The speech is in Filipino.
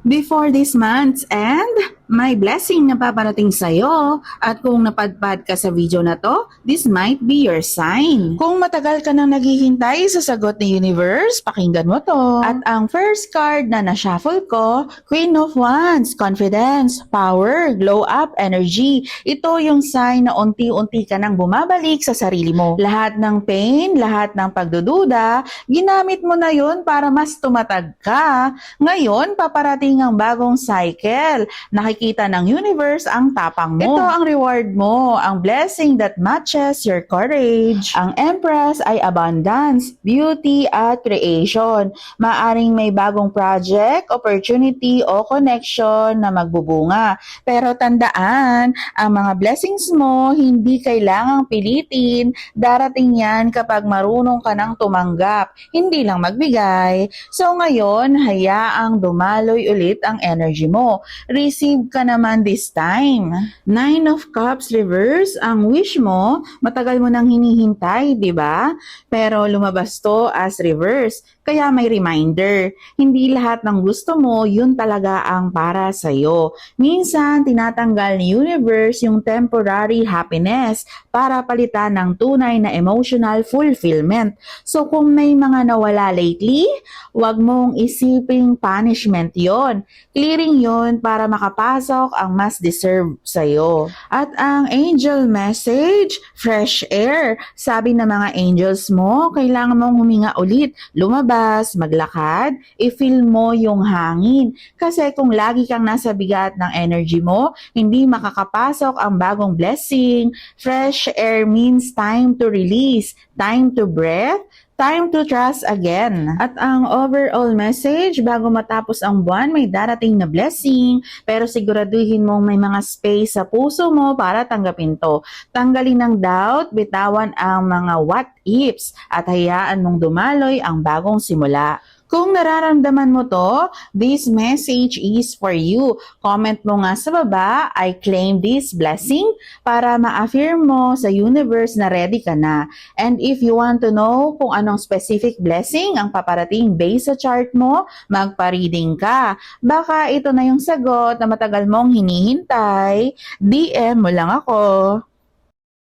before this month and may blessing na paparating sa'yo. At kung napadpad ka sa video na to, this might be your sign. Kung matagal ka nang naghihintay sa sagot ni Universe, pakinggan mo to. At ang first card na na-shuffle ko, Queen of Wands, confidence, power, glow up, energy. Ito yung sign na unti-unti ka nang bumabalik sa sarili mo. Lahat ng pain, lahat ng pagdududa, ginamit mo na yun para mas tumatag ka. Ngayon, paparating ang bagong cycle. Nakikita ng universe ang tapang mo. Ito ang reward mo, ang blessing that matches your courage. Ang Empress ay abundance, beauty at creation. Maaring may bagong project, opportunity o connection na magbubunga. Pero tandaan, ang mga blessings mo hindi kailangang pilitin. Darating yan kapag marunong ka nang tumanggap, hindi lang magbigay. So ngayon, hayaang dumaloy ulit ang energy mo. Receive ka naman this time. Nine of Cups reverse, ang wish mo, matagal mo nang hinihintay, di ba? Pero lumabas to as reverse, kaya may reminder. Hindi lahat ng gusto mo, yun talaga ang para sa'yo. Minsan, tinatanggal ni universe yung temporary happiness para palitan ng tunay na emotional fulfillment. So kung may mga nawala lately, wag mong isiping punishment yon. Clearing yon para makapasok ang mas deserve sa'yo. At ang angel message, fresh air. Sabi ng mga angels mo, kailangan mong huminga ulit, lumabas, maglakad, i-feel mo yung hangin. Kasi kung lagi kang nasa bigat ng energy mo, hindi makakapasok ang bagong blessing. Fresh air means time to release, time to breathe, time to trust again. At ang overall message, bago matapos ang buwan, may darating na blessing, pero siguraduhin mong may mga space sa puso mo para tanggapin to. Tanggalin ng doubt, bitawan ang mga what ifs, at hayaan mong dumaloy ang bagong simula. Kung nararamdaman mo to, this message is for you. Comment mo nga sa baba, I claim this blessing para ma-affirm mo sa universe na ready ka na. And if you want to know kung anong specific blessing ang paparating based sa chart mo, magpa-reading ka. Baka ito na yung sagot na matagal mong hinihintay, DM mo lang ako.